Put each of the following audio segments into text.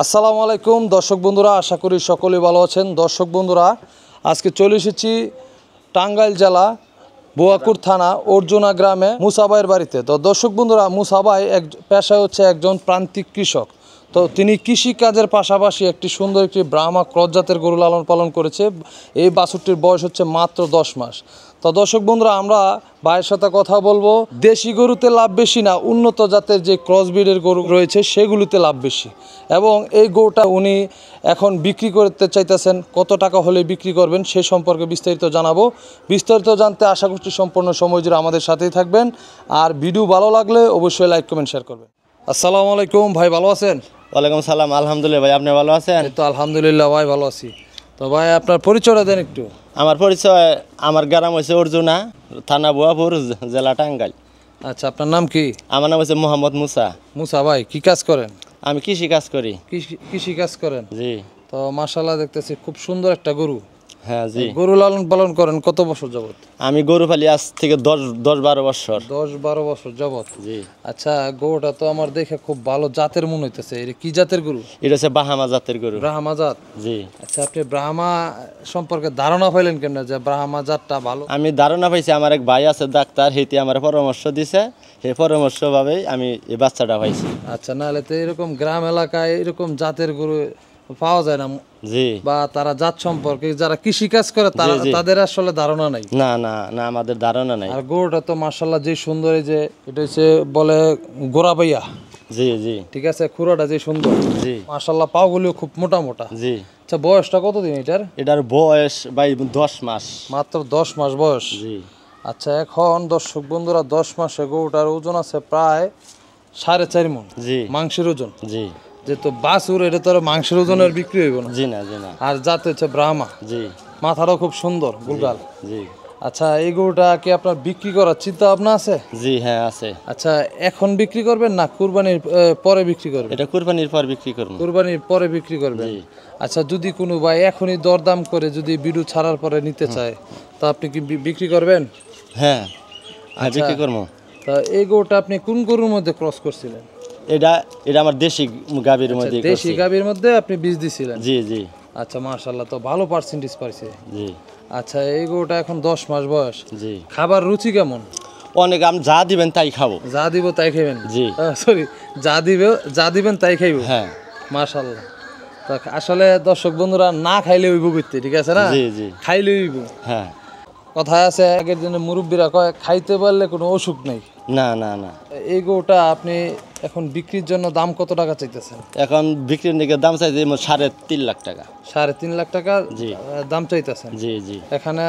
আসসালামু আলাইকুম দর্শক বন্ধুরা, আশা করি সকলেই ভালো আছেন। দর্শক বন্ধুরা, আজকে চলে এসেছি টাঙ্গাইল জেলা বোয়াকুর থানা অর্জুনা গ্রামে মুসা ভাইয়ের বাড়িতে। তো দর্শক বন্ধুরা, মুসা ভাই পেশায় হচ্ছে একজন প্রান্তিক কৃষক। তো তিনি কৃষিকাজের পাশাপাশি একটি সুন্দর একটি ব্রাহ্মা ক্রস জাতের গরু লালন পালন করেছে। এই বাছুরটির বয়স হচ্ছে মাত্র 10 মাস। তো দর্শক বন্ধুরা, আমরা ভাইয়ের সাথে কথা বলবো দেশি গরুতে লাভ বেশি না উন্নত জাতের যে ক্রস ব্রিডের গরু রয়েছে সেগুলিতে লাভ বেশি, এবং এই গরুটা উনি এখন বিক্রি করতে চাইতেছেন। কত টাকা হলে বিক্রি করবেন সে সম্পর্কে বিস্তারিত জানাবো। বিস্তারিত জানতে আশা করছি সম্পূর্ণ সময় জুড়ে আমাদের সাথেই থাকবেন। আর ভিডিও ভালো লাগলে অবশ্যই লাইক কমেন্ট শেয়ার করবেন। আসসালামু আলাইকুম ভাই, ভালো আছেন? ওয়ালাইকুম সালাম, আলহামদুলিল্লাহ ভাই, আপনি ভালো আছেন? তো আলহামদুলিল্লাহ ভাই, ভালো আছি। তো ভাই আপনার পরিচয়টা দেন একটু। আমার পরিচয়, আমার গ্রাম হচ্ছে অর্জুনা, থানা বোয়াপুর, জেলা টাঙ্গাইল। আচ্ছা, আপনার নাম কি? আমার নাম হচ্ছে মোহাম্মদ মুসা। মুসা ভাই, কি কাজ করেন? আমি কৃষি কাজ করি। কৃষি কাজ করেন? জি। তো মাশাআল্লাহ, দেখতেছি খুব সুন্দর একটা গরু। হ্যাঁ জি। গরু লালন পালন করেন কত বছর যাবত? আমি গরু পালি আজ থেকে 10-12 বছর। 10-12 বছর যাবত? জি। আচ্ছা, গরুটা তো আমার দেখে খুব ভালো জাতের মনে হইতেছে। এটা কি জাতের গরু? এটা হচ্ছে বাহামা জাতের গরু। ব্রাহ্মা জাত? জি। আচ্ছা, আপনি ব্রাহ্মা সম্পর্কে ধারণা পাইলেন কেন যে ব্রাহ্মা জাতটা ভালো? আমি ধারণা পাইছি, আমার এক ভাই আছে ডাক্তার, হেতি আমার পরামর্শ দিছে, সেই পরামর্শ ভাবেই আমি এই বাচ্চাটা পাইছি। আচ্ছা, নাহলে তো এরকম গ্রাম এলাকায় এরকম জাতের গরু পাওয়া যায় না। জি। বা তারা জাত সম্পর্কে যারা কৃষি কাজ করে তাদের আসলে ধারণা নাই। না না না, আমাদের ধারণা নাই। আর গরুটা তো মাশাআল্লাহ যে সুন্দর, এই যে এটা হচ্ছে বলে গোরা ভাইয়া। জি জি। ঠিক আছে, খুরাটা যে সুন্দর। জি। মাশাআল্লাহ পাগুলিও খুব মোটা মোটা। জি। আচ্ছা, বয়সটা কতদিন এটার? এটার বয়স ভাই 10 মাস। মাত্র 10 মাস বয়স? জি। আচ্ছা, এখন দর্শক বন্ধুরা, 10 মাসে গরুটার ওজন আছে প্রায় 4.5 মণ। জি। মাংসের ওজন। জি। যেহেতু বাছুর, এটা তো আর মাংসের ওজনের বিক্রি হইব না। জি না, জি না। আর জাত হচ্ছে ব্রাহ্মা। জি। মাথাটাও খুব সুন্দর, গুলগাল। জি। আচ্ছা, এই গরুটা কি আপনার বিক্রি করার চিন্তা ভাবনা আছে? জি হ্যাঁ আছে। আচ্ছা, এখন বিক্রি করবেন না কুরবানির পরে বিক্রি করবেন? এটা কুরবানির পর বিক্রি করব। কুরবানির পরে বিক্রি করবেন? জি। আচ্ছা, যদি কোনো ভাই এখনই দরদাম করে যদি বিডু ছাড়ার পরে নিতে চায়, তা আপনি কি বিক্রি করবেন? হ্যাঁ হ্যাঁ, আচ্ছা, বিক্রি করব। তা এই গরুটা আপনি কোন গরুর মধ্যে ক্রস করছিলেন? এটা এটা আমার দেশি গাভীর মধ্যে করছি। দেশি গাভীর মধ্যে আপনি বীজ দিছিলেন? জি জি। আচ্ছা, মাশাআল্লাহ, তো ভালো পার্সেন্টেজ পাইছে। জি। আচ্ছা, এই গরুটা এখন 10 মাস বয়স। জি। খাবার রুচি কেমন? অনেক, আমি যা দিবেন তাই খাবো। যা দিব তাই খাইবেন? জি। সরি, যা দিবেন তাই খাইব? হ্যাঁ। মাশাআল্লাহ। তো আসলে দর্শক বন্ধুরা, না খাইলে হইব করতে, ঠিক আছে না? জি জি। খাইলে হইব। হ্যাঁ। কথায় আছে, আগের দিনে মুরব্বীরা কয় খাইতে পারলে কোনো অসুখ নেই। না না না। এই গরুটা আপনি এখন বিক্রির জন্য দাম কত টাকা চাইতেছেন? এখন বিক্রির দিকে দাম চাইছে 3.5 লাখ টাকা। 3.5 লাখ টাকা জি। দাম চাইতেছেন? জি জি। এখানে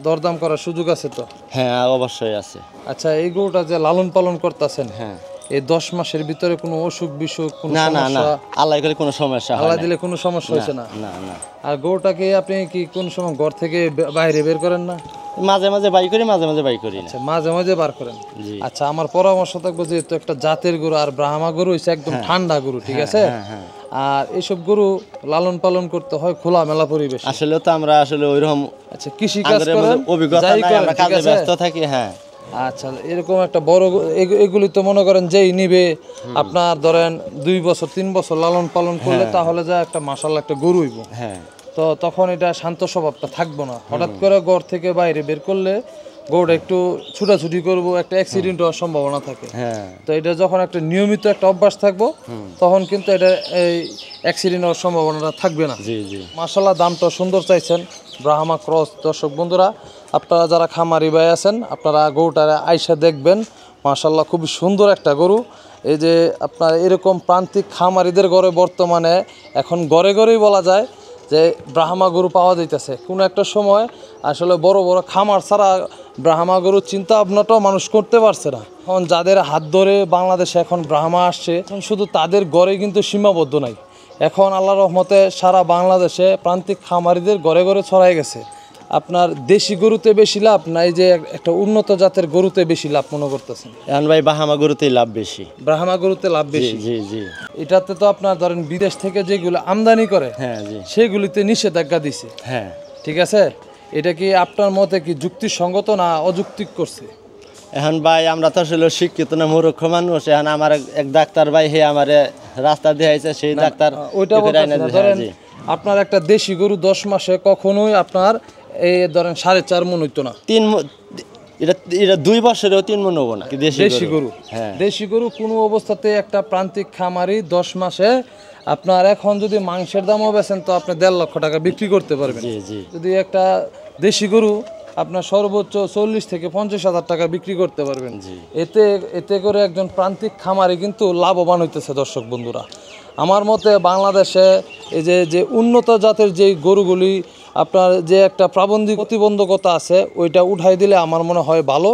দরদাম করার সুযোগ আছে তো? হ্যাঁ অবশ্যই আছে। আচ্ছা, এই গরুটা যে লালন পালন করতেছেন, হ্যাঁ, এই 10 মাসের ভিতরে কোনো অসুখ বিসুখ, কোনো না না না, সমস্যা? আল্লাহ করে কোনো সমস্যা হয় আল্লাহ না। দিলে কোনো সমস্যা হয়েছে না? না না। আর গরুটাকে আপনি কি কোন সময় ঘর থেকে বাইরে বের করেন না? মাঝে মাঝে বাই করি, মাঝে মাঝে বাই করি না। আচ্ছা, মাঝে মাঝে বার করেন? জি। আচ্ছা, আমার পরামর্শ থাকবে, যেহেতু একটা জাতের গরু আর ব্রাহ্মা গরু হচ্ছে একদম ঠান্ডা গরু, ঠিক আছে? হ্যাঁ হ্যাঁ। আর এইসব গরু লালন পালন করতে হয় খোলা মেলা পরিবেশ। আসলে তো আমরা আসলে ওইরকম আচ্ছা, কৃষি কাজ করেন, অভিজ্ঞতা যাই নাই, করেন, আমরা ঠিক কাজে আছে? ব্যস্ত থাকি। হ্যাঁ। আচ্ছা, এরকম একটা বড় এগুলি তো মনে করেন যেই নিবে, আপনার ধরেন 2 বছর 3 বছর লালন পালন করলে তাহলে যা একটা মাশাআল্লাহ একটা গরু হইব। হ্যাঁ। তো তখন এটা শান্ত স্বভাবটা থাকবো না। হঠাৎ করে ঘর থেকে বাইরে বের করলে গরুটা একটু ছুটাছুটি করবো, একটা অ্যাক্সিডেন্ট হওয়ার সম্ভাবনা থাকে। হ্যাঁ। তো এটা যখন একটা নিয়মিত একটা অভ্যাস থাকবো, তখন কিন্তু এটা এই অ্যাক্সিডেন্ট হওয়ার সম্ভাবনাটা থাকবে না। জি জি। মাশাআল্লাহ, দামটা সুন্দর চাইছেন। ব্রাহ্মা ক্রস। দর্শক বন্ধুরা, আপনারা যারা খামারি ভাই আছেন, আপনারা গরুটার আইসা দেখবেন। মাশাআল্লাহ, খুবই সুন্দর একটা গরু। এই যে আপনার এরকম প্রান্তিক খামারিদের ঘরে বর্তমানে এখন ঘরে ঘরেই বলা যায় যে ব্রাহ্মা গরু পাওয়া যাইতেছে। কোনো একটা সময় আসলে বড় বড় খামার ছাড়া ব্রাহ্মা গরুর চিন্তা ভাবনাটাও মানুষ করতে পারছে না। এখন যাদের হাত ধরে বাংলাদেশে এখন ব্রাহ্মা আসছে, এখন শুধু তাদের ঘরে কিন্তু সীমাবদ্ধ নাই। এখন আল্লাহর রহমতে সারা বাংলাদেশে প্রান্তিক খামারিদের ঘরে ঘরে ছড়াই গেছে। আপনার দেশি গরুতে বেশি লাভ না এই যে একটা উন্নত জাতের গরুতে বেশি লাভ মনে করতেছেন? এখন ভাই বাহামা গরুতেই লাভ বেশি। ব্রাহ্মা গরুতে লাভ জি বেশি? জি জি। এটাতে তো আপনার ধরেন বিদেশ থেকে যেগুলো আমদানি করে, হ্যাঁ জি। সেগুলিতে নিষেধাজ্ঞা দিছে, হ্যাঁ। ঠিক আছে? এটা কি আপনার মতে কি যুক্তিসঙ্গত না অযৌক্তিক করছে? এখন ভাই আমরা তো আসলে শিক্ষিত না, মূর্খ মানুষ। এখন আমার এক ডাক্তার ভাই হে আমারে রাস্তা দেখাইছে, সেই ডাক্তার ওইটা এবারে বলতেছি আইনা না। দিয়ে- ধরেন জি। আপনার একটা দেশি গরু 10 মাসে কখনোই আপনার এই ধরেন 4.5 মণ হইতো না। এটা এটা 2 বছরেও 3 মণ হবো না দেশি গরু, হ্যাঁ দেশি গরু কোনো অবস্থাতে একটা প্রান্তিক খামারি 10 মাসে আপনার এখন যদি মাংসের দামও বেচেন তো আপনি 1.5 লক্ষ টাকা বিক্রি করতে পারবেন। জি জি যদি একটা দেশি গরু আপনার সর্বোচ্চ 40 থেকে 50,000 টাকা বিক্রি করতে পারবেন। জি। এতে এতে করে একজন প্রান্তিক খামারি কিন্তু লাভবান হইতেছে। দর্শক বন্ধুরা, আমার মতে বাংলাদেশে এই যে উন্নত জাতের যে গরুগুলি আপনার যে একটা প্রাবন্ধিক প্রতিবন্ধকতা আছে ওইটা উঠাই দিলে আমার মনে হয় ভালো,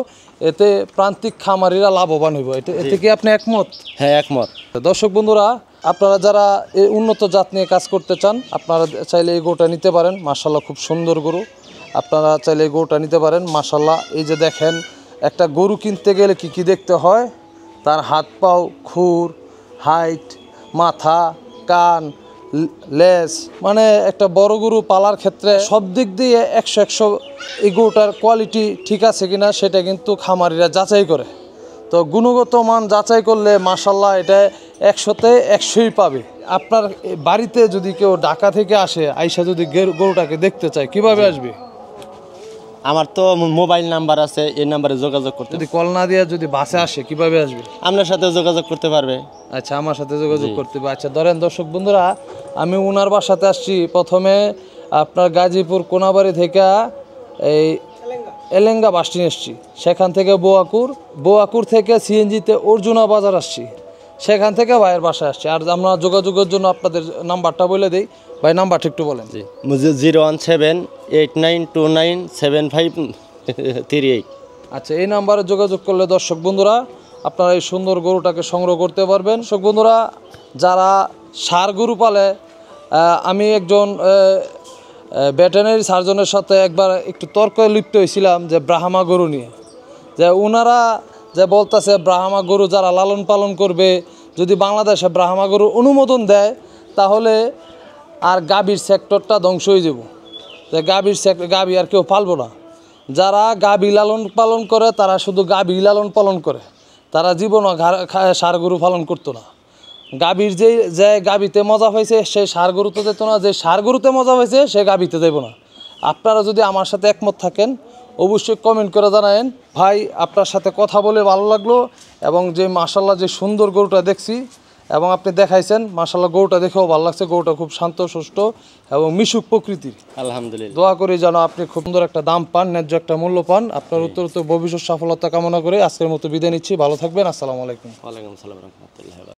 এতে প্রান্তিক খামারিরা লাভবান হইব। এতে কি আপনি একমত? হ্যাঁ একমত। দর্শক বন্ধুরা, আপনারা যারা এই উন্নত জাত নিয়ে কাজ করতে চান আপনারা চাইলে এই গরুটা নিতে পারেন। মাশাআল্লাহ খুব সুন্দর গরু, আপনারা চাইলে এই গরুটা নিতে পারেন। মাশাআল্লাহ, এই যে দেখেন একটা গরু কিনতে গেলে কি কি দেখতে হয়, তার হাত পাও, খুর, হাইট, মাথা, কান, লেজ, মানে একটা বড় গরু পালার ক্ষেত্রে সব দিক দিয়ে 100 এই গরুটার কোয়ালিটি ঠিক আছে কিনা সেটা কিন্তু খামারিরা যাচাই করে। তো গুণগত মান যাচাই করলে মাশাআল্লাহ এটা 100তে 100ই পাবে। আপনার বাড়িতে যদি কেউ ঢাকা থেকে আসে, আইসা যদি গরুটাকে দেখতে চায় কিভাবে আসবে? আমার তো মোবাইল নাম্বার আছে, এই নাম্বারে যোগাযোগ করতে, যদি কল না দিয়ে যদি বাসে আসে কিভাবে আসবে? আপনার সাথে যোগাযোগ করতে পারবে। আচ্ছা, আমার সাথে যোগাযোগ করতে হবে। আচ্ছা ধরেন দর্শক বন্ধুরা, আমি উনার বাসাতে আসছি। প্রথমে আপনার গাজীপুর কোনাবাড়ি থেকে এই এলেঙ্গা বাস স্ট্যান্ড এসছি, সেখান থেকে বোয়াকুর থেকে সিএনজিতে অর্জুনা বাজার আসছি, সেখান থেকে ভাইয়ের বাসায় আসছি। আর আমরা যোগাযোগের জন্য আপনাদের নাম্বারটা বলে দিই। ভাই নাম্বারটা একটু বলেন। জি 01789297538। আচ্ছা, এই নাম্বারে যোগাযোগ করলে দর্শক বন্ধুরা আপনারা এই সুন্দর গরুটাকে সংগ্রহ করতে পারবেন। দর্শক বন্ধুরা, যারা ষাঁড় গরু পালে, আমি একজন ভেটেরিনারি সার্জনের সাথে একবার একটু তর্কে লিপ্ত হয়েছিলাম যে ব্রাহ্মা গরু নিয়ে, যে ওনারা যে বলতেছে ব্রাহ্মা গরু যারা লালন পালন করবে, যদি বাংলাদেশে ব্রাহ্মা গরু অনুমোদন দেয় তাহলে আর গাভীর সেক্টরটা ধ্বংস হয়ে যাব, যে গাভী আর কেউ পালবো না। যারা গাভী লালন পালন করে তারা শুধু গাভী লালন পালন করে, তারা জীবনও ষাঁড় গরু পালন করতো না। গাভীর যে গাভীতে মজা পাইছে সে ষাঁড় গরুতে যেত না, যে ষাঁড় গরুতে মজা পাইছে সে গাভীতে দেব না। আপনারা যদি আমার সাথে একমত থাকেন অবশ্যই কমেন্ট করে জানায়েন। ভাই, আপনার সাথে কথা বলে ভালো লাগলো, এবং যে মাশাআল্লাহ যে সুন্দর গরুটা দেখছি এবং আপনি দেখাইছেন, মাশাআল্লাহ গরুটা দেখেও ভালো লাগছে। গরুটা খুব শান্ত সুষ্ঠ এবং মিশুক প্রকৃতির। আলহামদুলিল্লাহ। দোয়া করি যেন আপনি খুব সুন্দর একটা দাম পান, ন্যায্য একটা মূল্য পান। আপনার উত্তর ভবিষ্যৎ সফলতা কামনা করে আজকের মতো বিদায় নিচ্ছি। ভালো থাকবেন। আসসালামু আলাইকুম। ওয়ালাইকুম আসসালাম রহমতুল্লাহ।